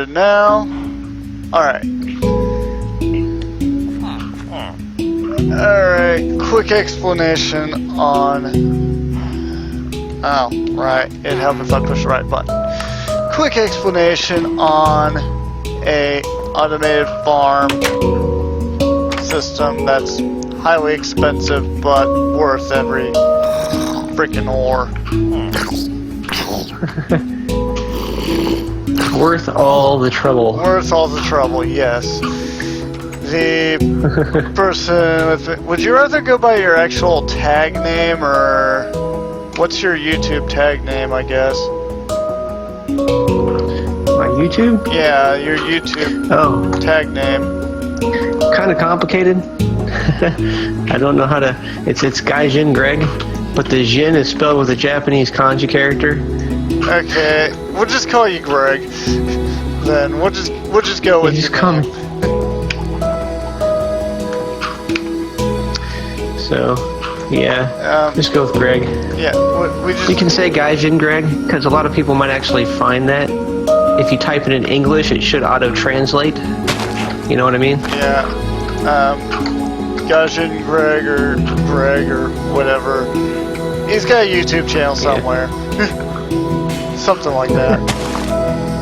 Now, alright. Alright, quick explanation on... Oh, right, it'd help if I push the right button. Quick explanation on a automated farm system that's highly expensive but worth every freaking ore. Worth all the trouble. Worth all the trouble, yes. The person with... Would you rather go by your actual tag name, or... What's your YouTube tag name, I guess? My YouTube? Yeah, your YouTube tag name. Kind of complicated. I don't know how to... It's Gaijin Greg, but the Jin is spelled with a Japanese kanji character. Okay, we'll just call you Greg. Then we'll just go with your name. So, yeah, just go with Greg. Yeah, we just... You can say Gaijin Greg, because a lot of people might actually find that. If you type it in English, it should auto-translate. You know what I mean? Yeah. Gaijin Greg or whatever. He's got a YouTube channel somewhere. Yeah. Something like that.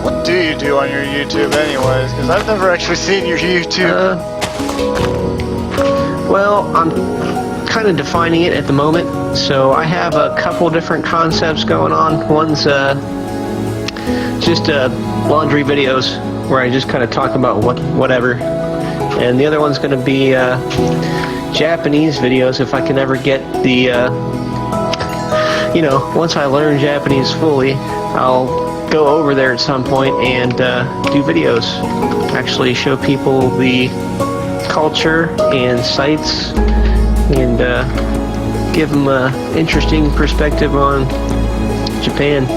What do you do on your YouTube anyways? Because I've never actually seen your YouTube. Well, I'm kind of defining it at the moment. So I have a couple different concepts going on. One's just laundry videos where I just kind of talk about whatever. And the other one's going to be Japanese videos if I can ever get the... you know, once I learn Japanese fully, I'll go over there at some point and do videos. Actually show people the culture and sites and give them an interesting perspective on Japan.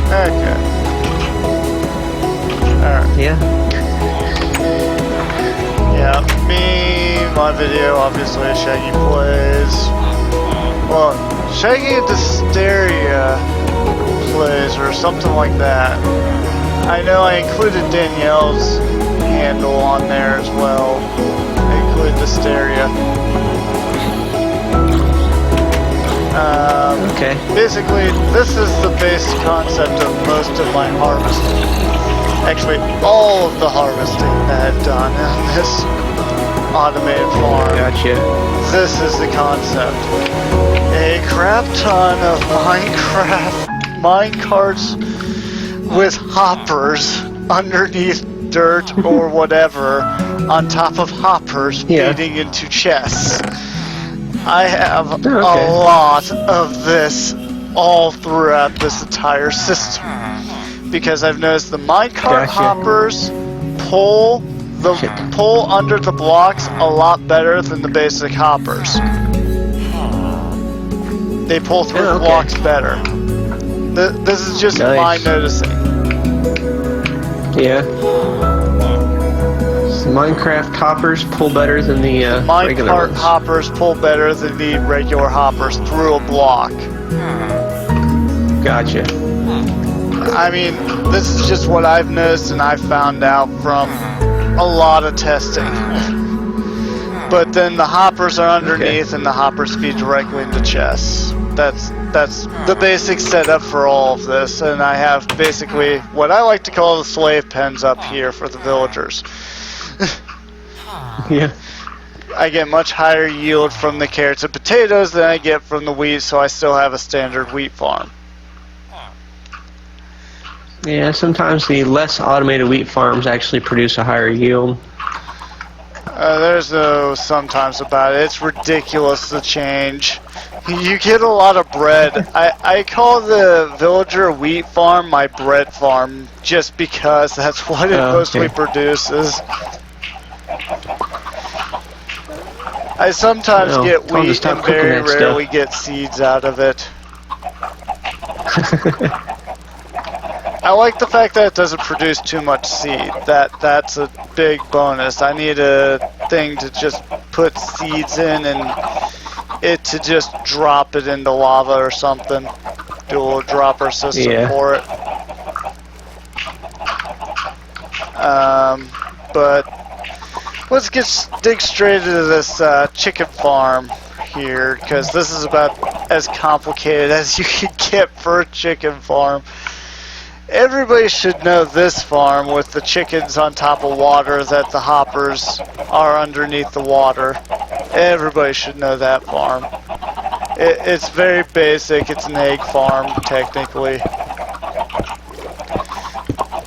Okay. Alright. Yeah. Yeah, my video, obviously, Shaggy Plays. Well, Shaggy Dysteria Plays or something like that. I know I included Danielle's handle on there as well. I included Dysteria. Okay. Basically, this is the basic concept of most of my harvesting. Actually, all of the harvesting that I've done on this automated farm. Gotcha. This is the concept. A crap ton of minecarts with hoppers underneath dirt or whatever on top of hoppers feeding into chests. I have a lot of this all throughout this entire system because I've noticed the minecart hoppers pull under the blocks a lot better than the basic hoppers. They pull through the blocks better. This is just my noticing. Yeah. So Minecraft hoppers pull better than the regular ones. Minecart hoppers pull better than the regular hoppers through a block. Gotcha. I mean, this is just what I've noticed and I've found out from a lot of testing. But then the hoppers are underneath and the hoppers feed directly into chests. That's the basic setup for all of this, and I have basically what I like to call the slave pens up here for the villagers. Yeah. I get much higher yield from the carrots and potatoes than I get from the wheat, so I still have a standard wheat farm. Yeah, sometimes the less automated wheat farms actually produce a higher yield. There's no sometimes about it. It's ridiculous, the change. You get a lot of bread. I call the villager wheat farm my bread farm just because that's what it mostly produces. I sometimes get wheat and very rarely get seeds out of it. I like the fact that it doesn't produce too much seed. That's a big bonus. I need a thing to just put seeds in and it to just drop it into lava or something. Do a little dropper system for it. But let's dig straight into this chicken farm here, because this is about as complicated as you can get for a chicken farm. Everybody should know this farm with the chickens on top of water, that the hoppers are underneath the water. Everybody should know that farm. It's very basic. It's an egg farm, technically.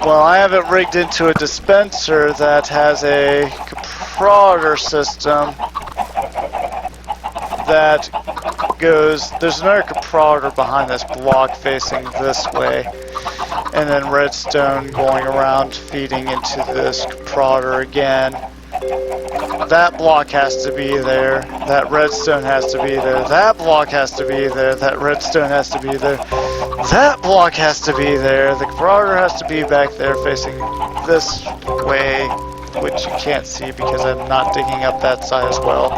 Well, I have it rigged into a dispenser that has a caproder system that goes... There's another caproder behind this block facing this way, and then redstone going around feeding into this caproder again. That block has to be there. That redstone has to be there. That block has to be there. That redstone has to be there. That block has to be there. The caproder has to be back there facing this way, which you can't see because I'm not digging up that side as well.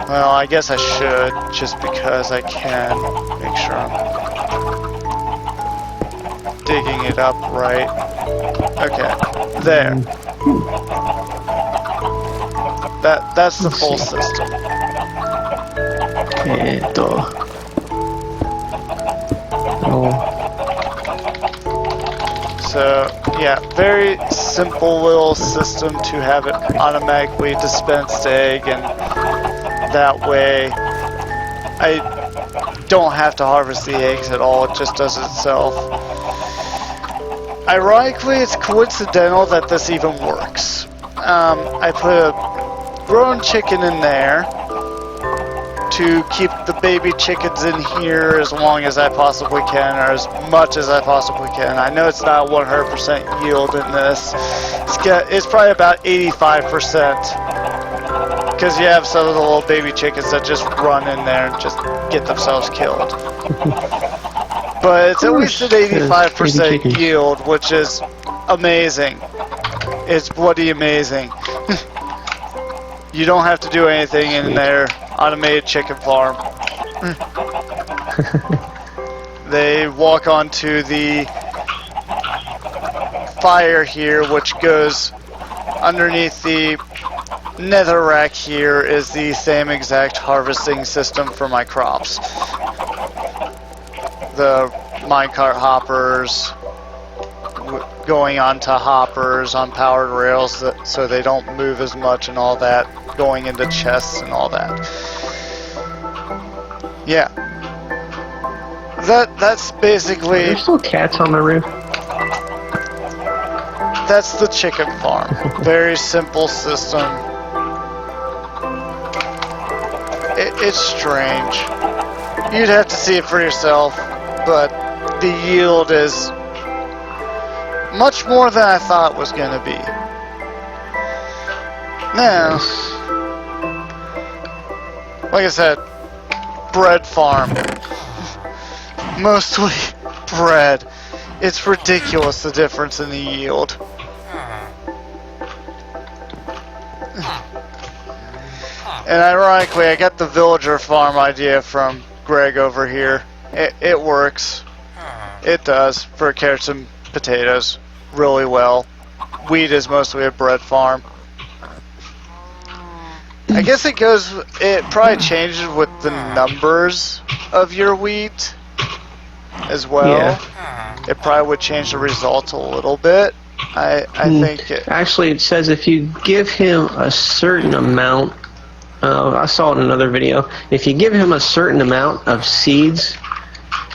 Well, I guess I should, just because I can make sure I'm digging it up right. Okay, there. That's the full system. So, yeah, very simple little system to have it automatically dispense egg, and that way I don't have to harvest the eggs at all, it just does it itself. Ironically, it's coincidental that this even works. I put a grown chicken in there to keep the baby chickens in here as long as I possibly can, or as much as I possibly can. I know it's not 100% yield in this. It's probably about 85%. Because you have some of the little baby chickens that just run in there and just get themselves killed. But it's at least an 85% yield, which is amazing. It's bloody amazing. You don't have to do anything in their automated chicken farm. They walk onto the fire here, which goes underneath the netherrack here, is the same exact harvesting system for my crops. The minecart hoppers going onto hoppers on powered rails so they don't move as much and all that, going into chests and all that. Yeah. That's basically... Are there still cats on the roof? That's the chicken farm. Very simple system. It's strange. You'd have to see it for yourself, but the yield is much more than I thought it was going to be. Now, like I said, bread farm. Mostly bread. It's ridiculous the difference in the yield. And ironically, I got the villager farm idea from Greg over here. It works. It does for carrots and potatoes really well. Wheat is mostly a bread farm. I guess it probably changes with the numbers of your wheat as well. Yeah. It probably would change the results a little bit. I think actually, it says if you give him a certain amount, I saw it in another video, if you give him a certain amount of seeds,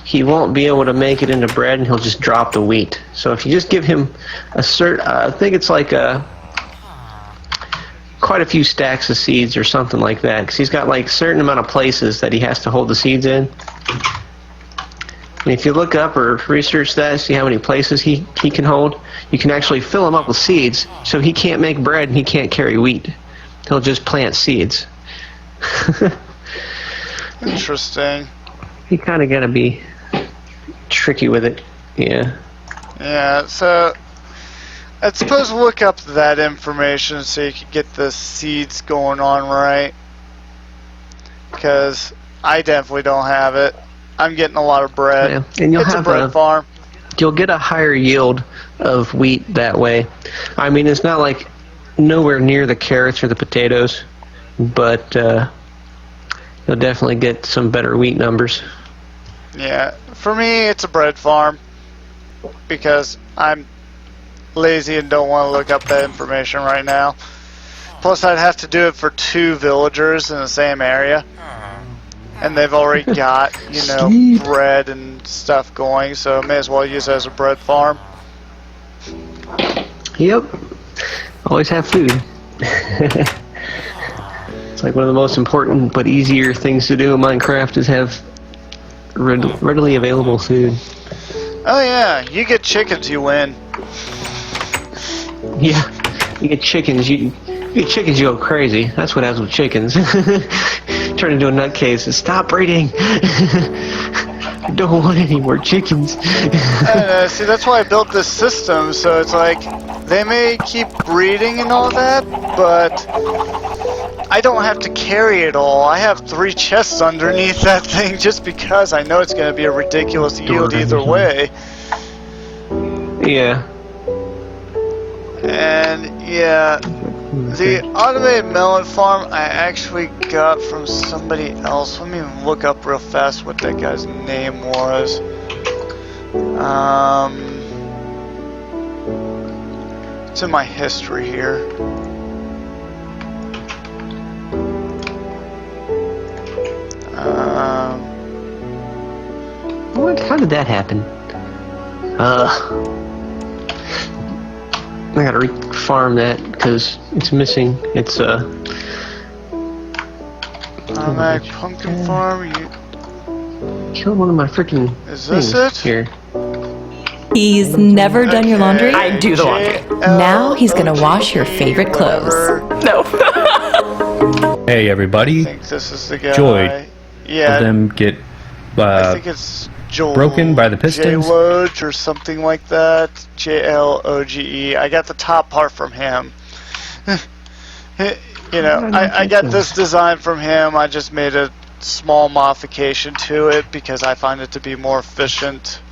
he won't be able to make it into bread and he'll just drop the wheat. So if you just give him a certain, I think it's like quite a few stacks of seeds or something like that, because he's got like a certain amount of places that he has to hold the seeds in. And if you look up or research that, see how many places he can hold, you can actually fill him up with seeds, so he can't make bread and he can't carry wheat. He'll just plant seeds. Interesting. You kind of got to be tricky with it. Yeah. Yeah, so I suppose look up that information so you can get the seeds going on right. Because I definitely don't have it. I'm getting a lot of bread. Yeah. And you'll it's have a bread farm. you'll get a higher yield of wheat that way. I mean, it's not like nowhere near the carrots or the potatoes, but you'll definitely get some better wheat numbers. Yeah, for me, it's a bread farm because I'm lazy and don't want to look up that information right now. Plus, I'd have to do it for 2 villagers in the same area, and they've already got, you know, bread and stuff going, so I may as well use it as a bread farm. Yep. Always have food. It's like one of the most important but easier things to do in Minecraft is have readily available food. Oh yeah, you get chickens, you win. Yeah, you get chickens, you go crazy. That's what happens with chickens. Turn into a nutcase and stop breeding. I don't want any more chickens. See, that's why I built this system, so it's like, they may keep breeding and all that, but I don't have to carry it all. I have 3 chests underneath that thing just because I know it's going to be a ridiculous yield either way. Yeah. And yeah, the automated melon farm I actually got from somebody else. Let me look up real fast what that guy's name was. It's in my history here. What? How did that happen? I gotta re-farm that because it's missing. It's automatic pumpkin farm. You killed one of my freaking is this things it? here. He's never done your laundry? I do the laundry. Now he's gonna wash your favorite clothes. No. Hey everybody, I think this is the guy. Joy. Yeah, Of them get I think it's Joel. broken by the pistons. J-Loge or something like that. J-L-O-G-E. I got the top part from him. You know, I got this design from him. I just made a small modification to it because I find it to be more efficient.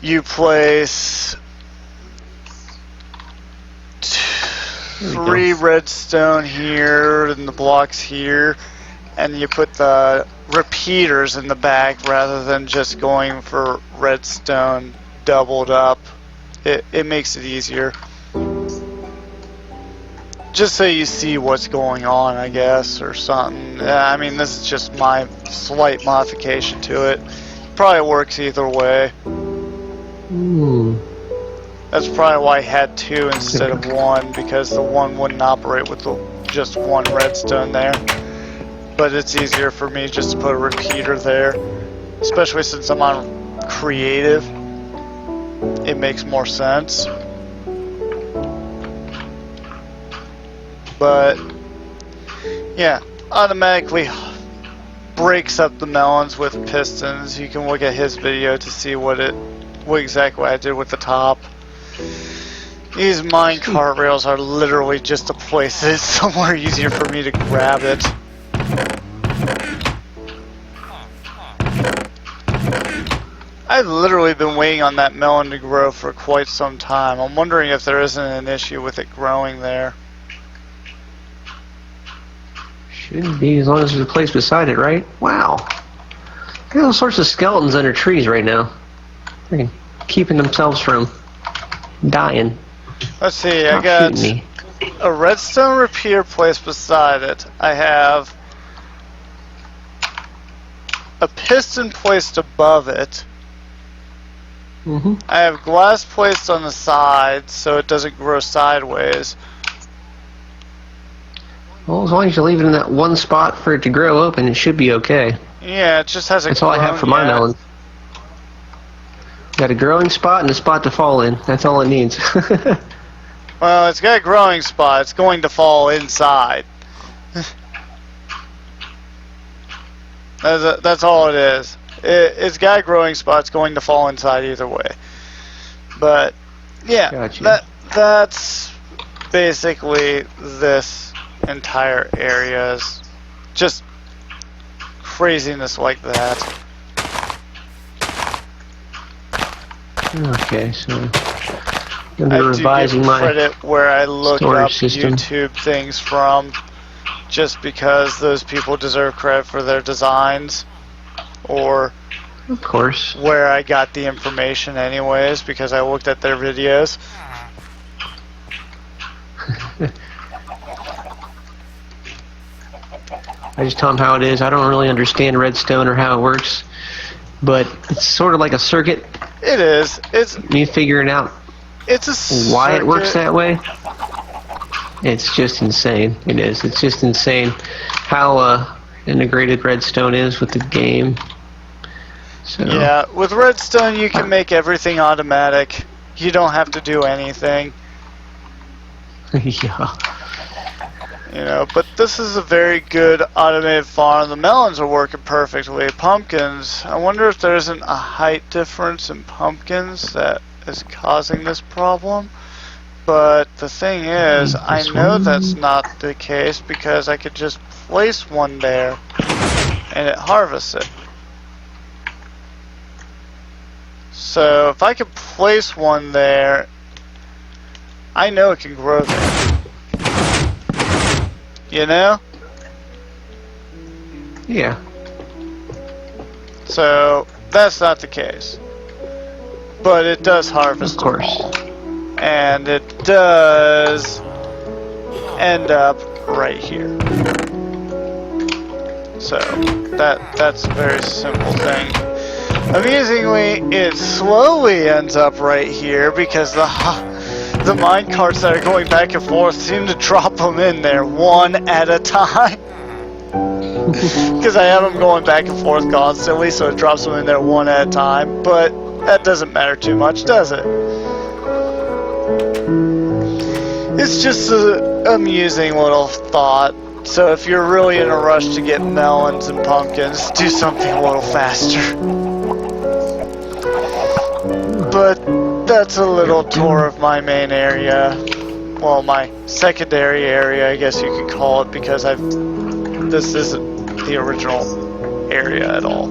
You place 3 redstone here and the blocks here, and you put the repeaters in the back rather than just going for redstone doubled up. It makes it easier. Just so you see what's going on, I guess, or something. I mean, this is just my slight modification to it. Probably works either way. That's probably why I had 2 instead of 1, because the 1 wouldn't operate with just 1 redstone there. But it's easier for me just to put a repeater there, especially since I'm on creative. It makes more sense. But yeah, automatically breaks up the melons with pistons. You can look at his video to see what exactly I did with the top. These minecart rails are literally just to place it somewhere easier for me to grab it. I've literally been waiting on that melon to grow for quite some time. I'm wondering if there isn't an issue with it growing there. Shouldn't be, as long as there's a place beside it, right? Wow. Got all sorts of skeletons under trees right now. Freaking keeping themselves from dying. Let's see, I got a redstone repeater placed beside it. I have a piston placed above it. I have glass placed on the side so it doesn't grow sideways. Well, as long as you leave it in that one spot for it to grow open, it should be okay. Yeah, it just hasn't. That's all I have for my melon. Got a growing spot and a spot to fall in. That's all it needs. Well, it's got a growing spot. It's going to fall inside. That's all it is. It's got a growing spot. It's going to fall inside either way. But yeah, gotcha. that's basically this entire area is just craziness like that. Okay, so I I'm do revising give my credit where I look up storage system. YouTube things from, just because those people deserve credit for their designs, or Of course. where I got the information anyways, because I looked at their videos. I just tell them how it is. I don't really understand redstone or how it works, but it's sort of like a circuit. It is. Me figuring out It's a why it works circuit. that way. It's just insane. It is. It's just insane how integrated redstone is with the game. So Yeah, with redstone you can make everything automatic. You don't have to do anything. yeah. You know, but this is a very good automated farm. The melons are working perfectly. Pumpkins, I wonder if there isn't a height difference in pumpkins that is causing this problem. But the thing is, I know that's not the case because I could just place one there and it harvests it. So if I could place one there, I know it can grow there. You know? Yeah. So that's not the case. But it does harvest Of course. them all. And it does end up right here. So that's a very simple thing. Amusingly, it slowly ends up right here because the mine carts that are going back and forth seem to drop them in there one at a time. Because I have them going back and forth constantly, so it drops them in there one at a time. But that doesn't matter too much, does it? It's just an amusing little thought. So if you're really in a rush to get melons and pumpkins, do something a little faster. But that's a little tour of my main area. Well, my secondary area, I guess you could call it, because this isn't the original area at all.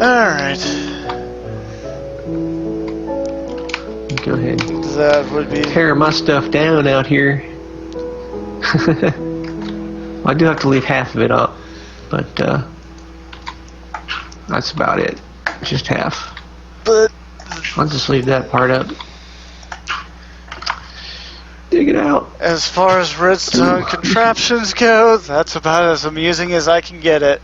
Alright. Go ahead. That would be... Tear my stuff down out here. I do have to leave half of it up, but that's about it. Just half. But I'll just leave that part up. Dig it out. as far as redstone contraptions go, that's about as amusing as I can get it.